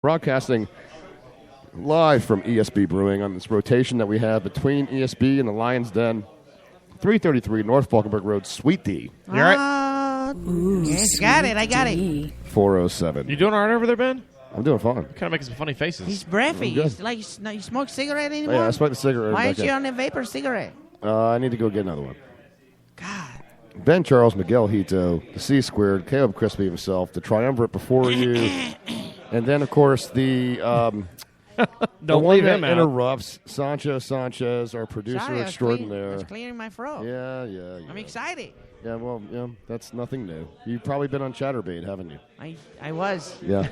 Broadcasting live from ESB Brewing on this rotation that we have between ESB and the Lion's Den, 333 North Falkenberg Road, Suite D. You all right? Yes, got it. I got it. 407. You doing all right over there, Ben? I'm doing fine. Kind of making some funny faces. He's breathy. I'm good. He's like, you smoke cigarette anymore? Yeah, I smoked a cigarette. Why back aren't you in. on a vapor cigarette? I need to go get another one. God. Ben Charles, Miguel Hito, the C Squared, Caleb Crispy himself, the triumvirate before you, and then, of course, the the Don't one leave that him out. interrupts, Sancho Sanchez, our producer Sorry, I extraordinaire. was clearing my throat. Yeah. I'm excited. Yeah, well, that's nothing new. You've probably been on Chatterbait, haven't you? I was. Yeah.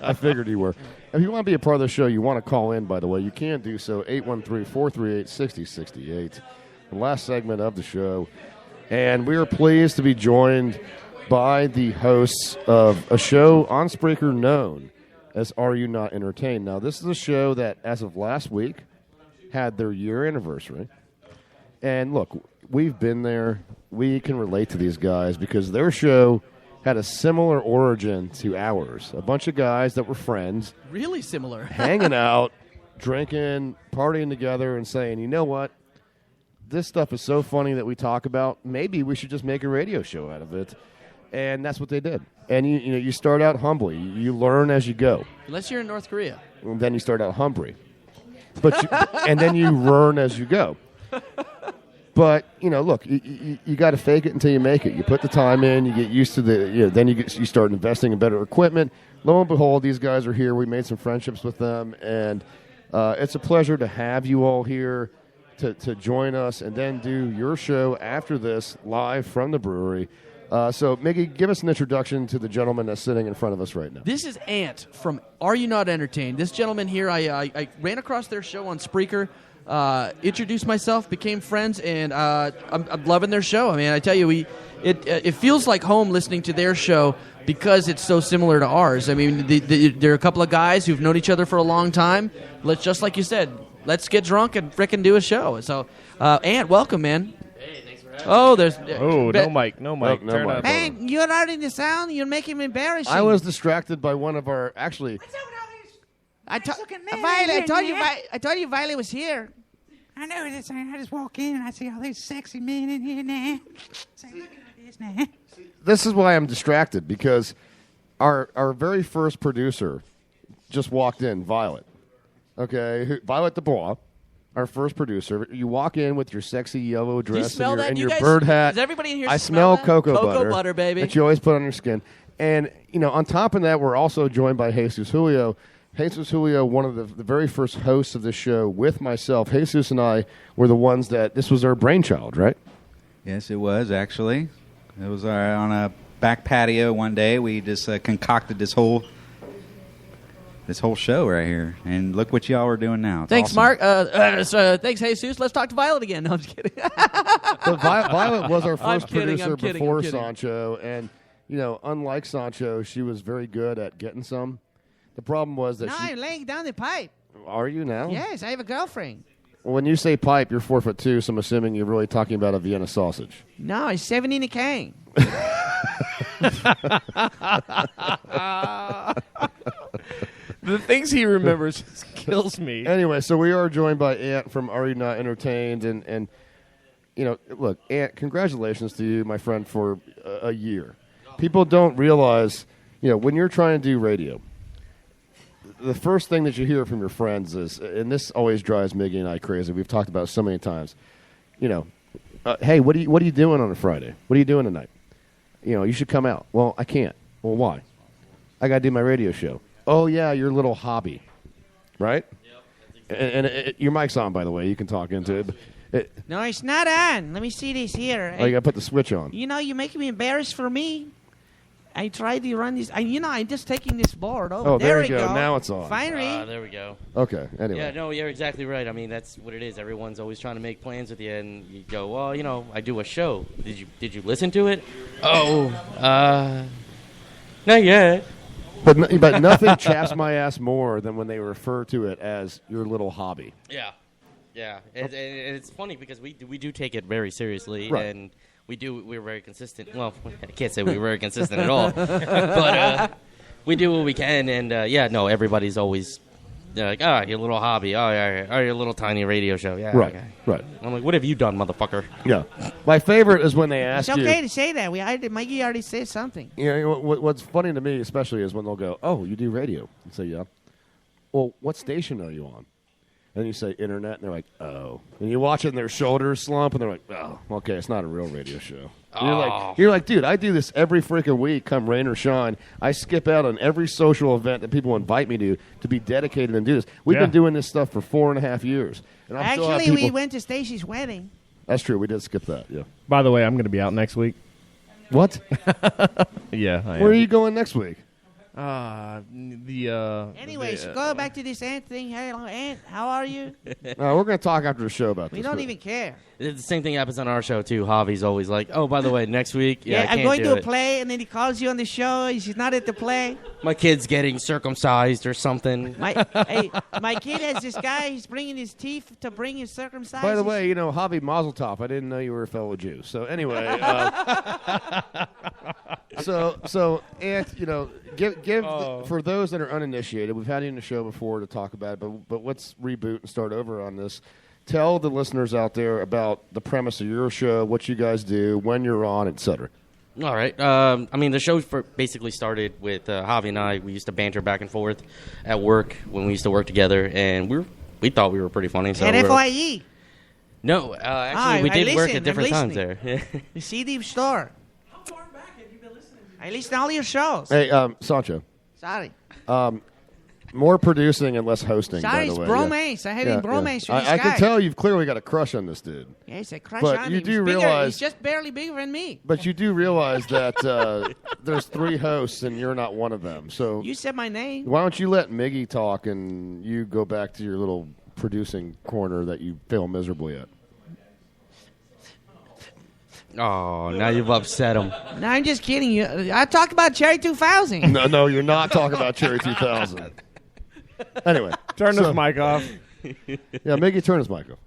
I figured you were. If you want to be a part of the show, you want to call in, by the way, you can do so, 813-438-6068. The last segment of the show. And we are pleased to be joined by the hosts of a show on Spreaker known as Are You Not Entertained? Now, this is a show that, as of last week, had their year anniversary. And look, we've been there. We can relate to these guys because their show had a similar origin to ours. A bunch of guys that were friends. Really similar. Hanging out, drinking, partying together, and saying, you know what? This stuff is so funny that we talk about. Maybe we should just make a radio show out of it. And that's what they did. And you start out humbly. You learn as you go. Unless you're in North Korea. And then you start out humbly. And then you learn as you go. But, look, you got to fake it until you make it. You put the time in, you get used to then you start investing in better equipment. Lo and behold, these guys are here. We made some friendships with them, and it's a pleasure to have you all here to join us and then do your show after this live from the brewery. So, Miggy, give us an introduction to the gentleman that's sitting in front of us right now. This is Ant from Are You Not Entertained? This gentleman here, I ran across their show on Spreaker, introduced myself, became friends, and I'm loving their show. I mean, I tell you, it feels like home listening to their show because it's so similar to ours. I mean, they're a couple of guys who've known each other for a long time. Just like you said, let's get drunk and frickin' do a show. So, Ant, welcome, man. Hey, thanks for having Oh, me. there's no mic. No Turn mic. up. Man, you're not in the sound. You're making me embarrassing. I was distracted by one of our, actually, I told you Violet was here. I know this. I just walk in and I see all these sexy men in here now. Say, look at this now. this is why I'm distracted, because our very first producer just walked in, Violet. Okay, Violet DeBois, our first producer. You walk in with your sexy yellow Do you dress smell and that? your, and You your guys- bird hat. Does everybody in here I smell smell that? cocoa Cocoa butter, baby. that you always put on your skin. And, on top of that, we're also joined by Jesus Julio. Jesus Julio, one of the very first hosts of this show with myself. Jesus and I were the ones this was our brainchild, right? Yes, it was, actually. It was on a back patio one day. We just concocted this whole show right here. And look what y'all are doing now. It's Thanks, awesome. Mark. Thanks, Jesus. Let's talk to Violet again. No, I'm just kidding. But Violet was our I'm first kidding, producer I'm kidding, before I'm kidding. Sancho. And, unlike Sancho, she was very good at getting some. The problem was that No, I'm laying down the pipe. Are you now? Yes, I have a girlfriend. When you say pipe, you're 4'2", so I'm assuming you're really talking about a Vienna sausage. No, it's 7 in a can. The things he remembers just kills me. Anyway, so we are joined by Ant from Are You Not Entertained, and look, Ant, congratulations to you, my friend, for a year. People don't realize, when you're trying to do radio, the first thing that you hear from your friends is, and this always drives Miggy and I crazy. We've talked about it so many times. Hey, what are you doing on a Friday? What are you doing tonight? You should come out. Well, I can't. Well, why? I got to do my radio show. Oh yeah, your little hobby, right? Yep. And your mic's on, by the way. You can talk into it. No, it's not on. Let me see this here. You got to put the switch on. You're making me embarrassed for me. I tried to run this. I'm just taking this board over. Oh, there we you go. Now it's on. Finally. There we go. Okay. Anyway. Yeah, no, you're exactly right. I mean, that's what it is. Everyone's always trying to make plans with you, and you go, well, I do a show. Did you listen to it? Oh, not yet. But nothing chaps my ass more than when they refer to it as your little hobby. Yeah. And it's funny because we do take it very seriously, Right. and we're very consistent. Well, I can't say we're very consistent at all, but we do what we can, and everybody's always they're like, your little hobby, your little tiny radio show, yeah, Right, okay. right. I'm like, what have you done, motherfucker? Yeah. My favorite is when they ask It's you. okay to say that. Mikey already said something. You know, what's funny to me, especially, is when they'll go, "Oh, you do radio?" And say, "Yeah." Well, what station are you on? And you say internet, and they're like, "Oh." And you watch it, and their shoulders slump, and they're like, "Oh, okay, it's not a real radio show." You're like, dude, I do this every freaking week, come rain or shine. I skip out on every social event that people invite me to be dedicated and do this. We've been doing this stuff for 4.5 years. And I'm still Actually, we went to Stacy's wedding. That's true. We did skip that. Yeah. By the way, I'm going to be out next week. What? Yeah. I Where am. are you going next week? Anyways, go back to this Ant thing. Hey, Ant, how are you? We're going to talk after the show about We this. don't even care. The same thing happens on our show too. Javi's always like, "Oh, by the way, next week, I I'm can't going do to a it. play, and then he calls you on the show. He's not at the play. My kid's getting circumcised or something." My kid has this guy. He's bringing his teeth to bring his circumcised. By the way, Javi Mazel Tov, I didn't know you were a fellow Jew. So anyway, so Ant, give for those that are uninitiated, we've had you in the show before to talk about it, but let's reboot and start over on this. Tell the listeners out there about the premise of your show, what you guys do, when you're on, etc. All right. The show basically started with Javi and I. We used to banter back and forth at work when we used to work together, and we thought we were pretty funny. So at FYE. No, actually, we did work at different times there. The CD store. How far back have you been listening? I listen to all your shows. Hey, Sancho. Sorry. More producing and less hosting. Sorry, by it's the way. bromance. Yeah. I'm having bromance with this I guy. can tell you've clearly got a crush on this dude. Yeah, it's a crush But on you him. do He's bigger. realize- He's just barely bigger than me. But you do realize that there's 3 hosts and you're not one of them. So You said my name. why don't you let Miggy talk and you go back to your little producing corner that you fail miserably at? Oh, now you've upset him. No, I'm just kidding you. I talked about Cherry 2000. No, you're not talking about Cherry 2000. Anyway, Turn this mic off. Yeah, Miggy, turn his mic off.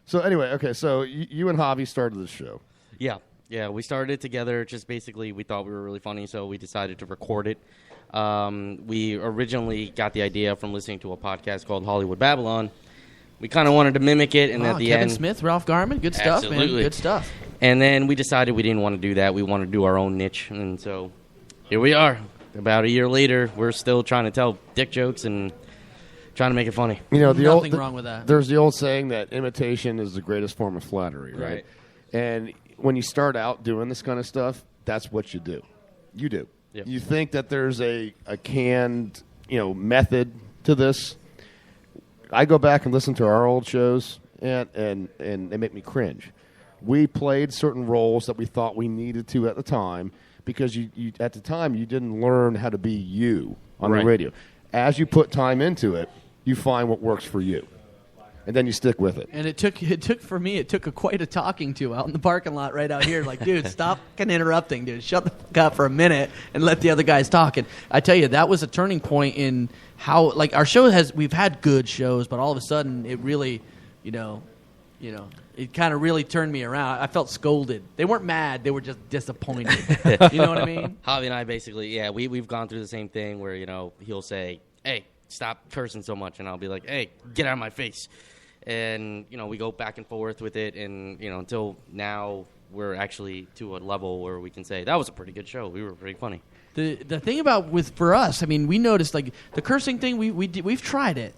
So anyway, okay, so you and Javi started this show. Yeah, we started it together. Just basically, we thought we were really funny, so we decided to record it. We originally got the idea from listening to a podcast called Hollywood Babylon. We kind of wanted to mimic it, and at the Kevin end, Smith, Ralph Garman, good stuff, man. Absolutely. Good stuff. And then we decided we didn't want to do that. We wanted to do our own niche, and so here we are. About a year later, we're still trying to tell dick jokes and trying to make it funny. Nothing wrong with that. There's the old saying that imitation is the greatest form of flattery, right? And when you start out doing this kind of stuff, that's what you do. You do. Yep. You think that there's a canned, method to this. I go back and listen to our old shows, and they make me cringe. We played certain roles that we thought we needed to at the time because you at the time you didn't learn how to be you on the radio. As you put time into it, you find what works for you, and then you stick with it. And it took quite a talking to out in the parking lot right out here. Like, dude, stop fucking interrupting, dude. Shut the fuck up for a minute and let the other guys talk. And I tell you, that was a turning point in how, like, our show we've had good shows, but all of a sudden it really, it kind of really turned me around. I felt scolded. They weren't mad. They were just disappointed. You know what I mean? Javi and I basically, we've gone through the same thing where, he'll say, "Hey, stop cursing so much," and I'll be like, "Hey, get out of my face." And, we go back and forth with it, and, until now we're actually to a level where we can say, that was a pretty good show. We were pretty funny. The thing about for us, I mean, we noticed, like, the cursing thing, we've tried it.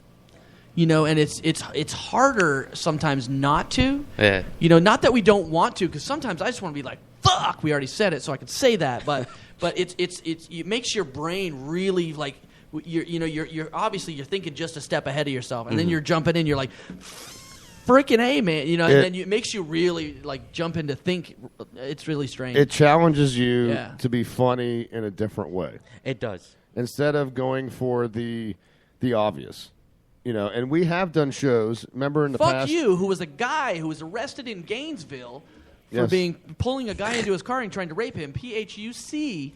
And it's harder sometimes not to. Yeah. Not that we don't want to, because sometimes I just want to be like, fuck, we already said it, so I can say that. But it makes your brain really, like, you're obviously you're thinking just a step ahead of yourself, and then you're jumping in, you're like, freaking A, man, and then it makes you really, like, jump into think. It's really strange. It challenges you to be funny in a different way. It does. Instead of going for the obvious. And we have done shows. Remember in the past? Fuck you, who was a guy who was arrested in Gainesville for pulling a guy into his car and trying to rape him. PHUCKIEU.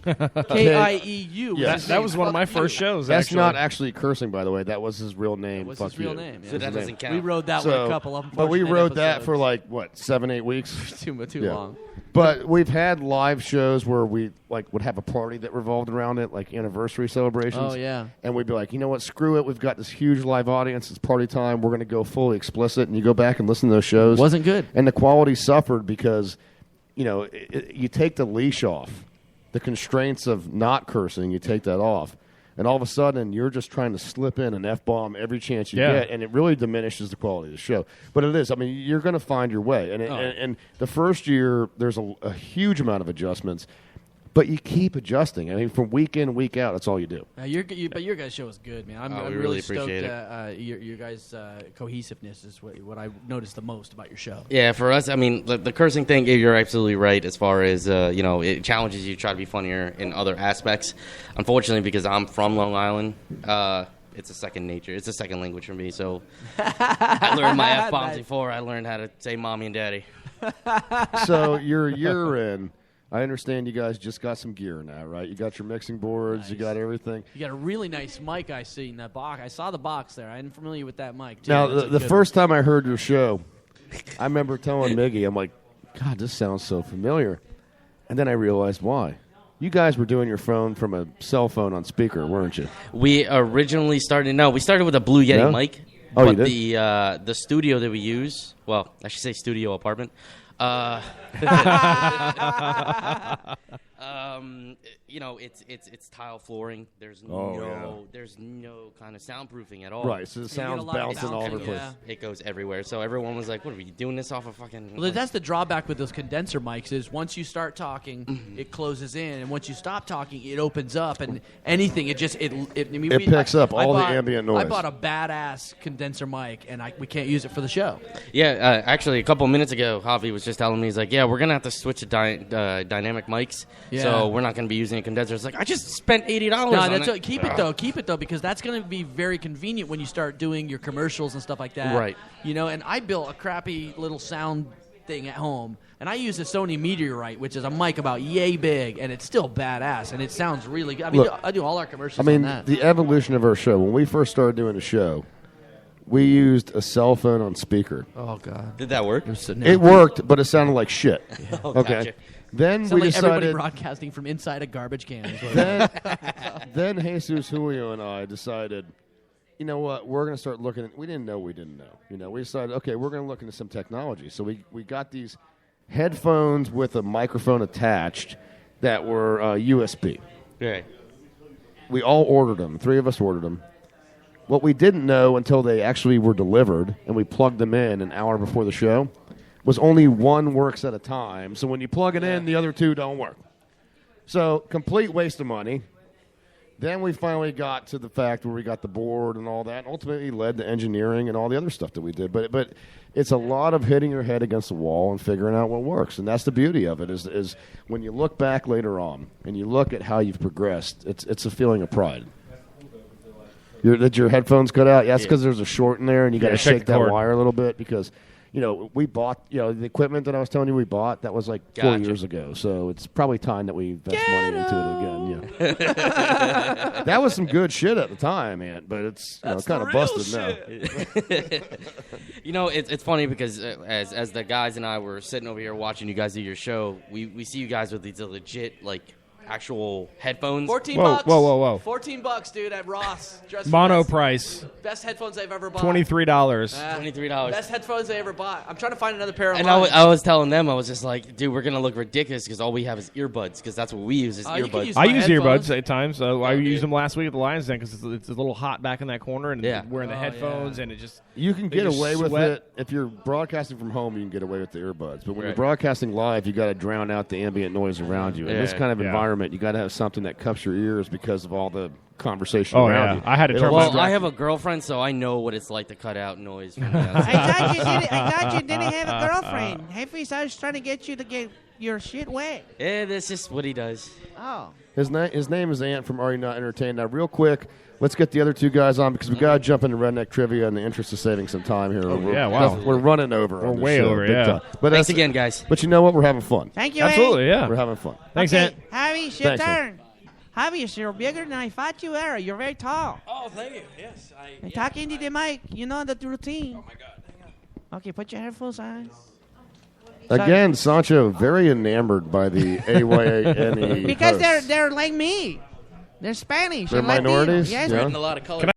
Yes. That was one of my first shows. That's not actually cursing, by the way. That was his real name. What's Fuck his real you. name? So that doesn't count. We rode that So, with a couple of them. but we rode that for 7-8 weeks. too Yeah. long. But we've had live shows where we would have a party that revolved around it, like anniversary celebrations. Oh, yeah. And we'd be like, you know what, screw it. We've got this huge live audience. It's party time. We're going to go fully explicit. And you go back and listen to those shows. Wasn't good. And the quality suffered because, you take the leash off, the constraints of not cursing, you take that off. And all of a sudden, you're just trying to slip in an F-bomb every chance you get, and it really diminishes the quality of the show. But it is. I mean, you're going to find your way. And the first year, there's a huge amount of adjustments, but you keep adjusting. I mean, from week in, week out, that's all you do. But your guys' show is good, man. I'm we really really stoked. appreciate Your guys' cohesiveness is what I noticed the most about your show. Yeah, for us, I mean, the cursing thing, you're absolutely right as far as, it challenges you to try to be funnier in other aspects. Unfortunately, because I'm from Long Island, it's a second nature. It's a second language for me. So I learned my F-bombs before I learned how to say mommy and daddy. So you're a year in. I understand you guys just got some gear now, right? You got your mixing boards. Nice. You got everything. You got a really nice mic I see in that box. I saw the box there. I'm familiar with that mic, too. Now, That's a the good first time I heard your show, I remember telling Miggy, I'm like, God, this sounds so familiar. And then I realized why. You guys were doing your phone from a cell phone on speaker, weren't you? We originally started with a Blue Yeti Yeah? mic. Oh, but you did? the studio that we use, well, I should say studio apartment. It's tile flooring. There's there's no kind of soundproofing at all. Right, so the sound's bouncing all over the place. Yeah. It goes everywhere. So everyone was like, "What are we doing this off of fucking?" Well, that's the drawback with those condenser mics is once you start talking, it closes in, and once you stop talking, it opens up, and anything it picks up all the ambient noise. I bought a badass condenser mic, and we can't use it for the show. Yeah, actually, a couple minutes ago, Javi was just telling me, he's like, "Yeah, we're gonna have to switch to dynamic mics, so we're not gonna be using a condenser." It's like, I just spent $80 on it. Keep it though, because that's going to be very convenient when you start doing your commercials and stuff like that. Right. And I built a crappy little sound thing at home, and I use a Sony Meteorite, which is a mic about yay big, and it's still badass, and it sounds really good. I mean, Look, I do all our commercials I mean, on that. the evolution of our show, when we first started doing the show, we used a cell phone on speaker. Oh, God. Did that work? It worked, but it sounded like shit. Okay. Gotcha. Then Sound we like everybody decided. broadcasting from inside a garbage can. is what Then Jesus Julio and I decided, you know what, we're going to start looking at, we didn't know we didn't know. We decided, okay, we're going to look into some technology. So we got these headphones with a microphone attached that were USB. Right. We all ordered them. 3 of us ordered them. What we didn't know until they actually were delivered and we plugged them in an hour before the show was only one works at a time. So when you plug it in, the other 2 don't work. So complete waste of money. Then we finally got to the fact where we got the board and all that, and ultimately led to engineering and all the other stuff that we did. But it's a lot of hitting your head against the wall and figuring out what works. And that's the beauty of it is when you look back later on and you look at how you've progressed, it's a feeling of pride. Did your headphones cut out? Yeah, that's because there's a short in there, and you got to shake that wire a little bit because, we bought, the equipment that I was telling you we bought, that was like 4 years ago. So it's probably time that we invest money into it again. Yeah. That was some good shit at the time, man, but it's kind of busted now. It's funny because as the guys and I were sitting over here watching you guys do your show, we see you guys with these legit, actual headphones. $14. Whoa. $14, dude, at Ross. Mono price. Best headphones I've ever bought. $23. $23. Best headphones I ever bought. I'm trying to find another pair of And mine. I was telling them, I was just like, dude, we're going to look ridiculous because all we have is earbuds because that's what we use is You can earbuds. use I my use headphones. earbuds at times. I dude. used them last week at the Lions Den because it's a little hot back in that corner, and wearing the headphones, and it just You can they get just away with sweat. it if you're broadcasting from home. You can get away with the earbuds, but when you're Right. broadcasting live, you got to drown out the ambient noise around you. In this kind of environment, you got to have something that cups your ears because of all the conversation Oh, around yeah. you. I had to turn Well, my I have a girlfriend, so I know what it's like to cut out noise from the I outside. thought you didn't have a girlfriend. Heffies, I was trying to get you to get your shit wet. Yeah, that's just what he does. Oh. His name is Ant from Are You Not Entertained. Now, real quick, let's get the other 2 guys on because we got to jump into redneck trivia in the interest of saving some time here. We're running over. We're on this way show, over, big yeah. time. But Thanks that's- again, guys. But you know what? We're having fun. Thank you, Absolutely, yeah. We're having fun. Thanks, okay. Ant. Javi, it's your Thanks, turn. Javi, you're bigger than I thought you were. You're very tall. Oh, thank you. Yes, And talk into the mic. You know the routine. Oh, my God. Okay, put your headphones on. Again, Sancho very enamored by the AYNE Because hosts. they're like me. They're Spanish. They're and Latino. minorities? Yes. Yeah. In a lot of color. Can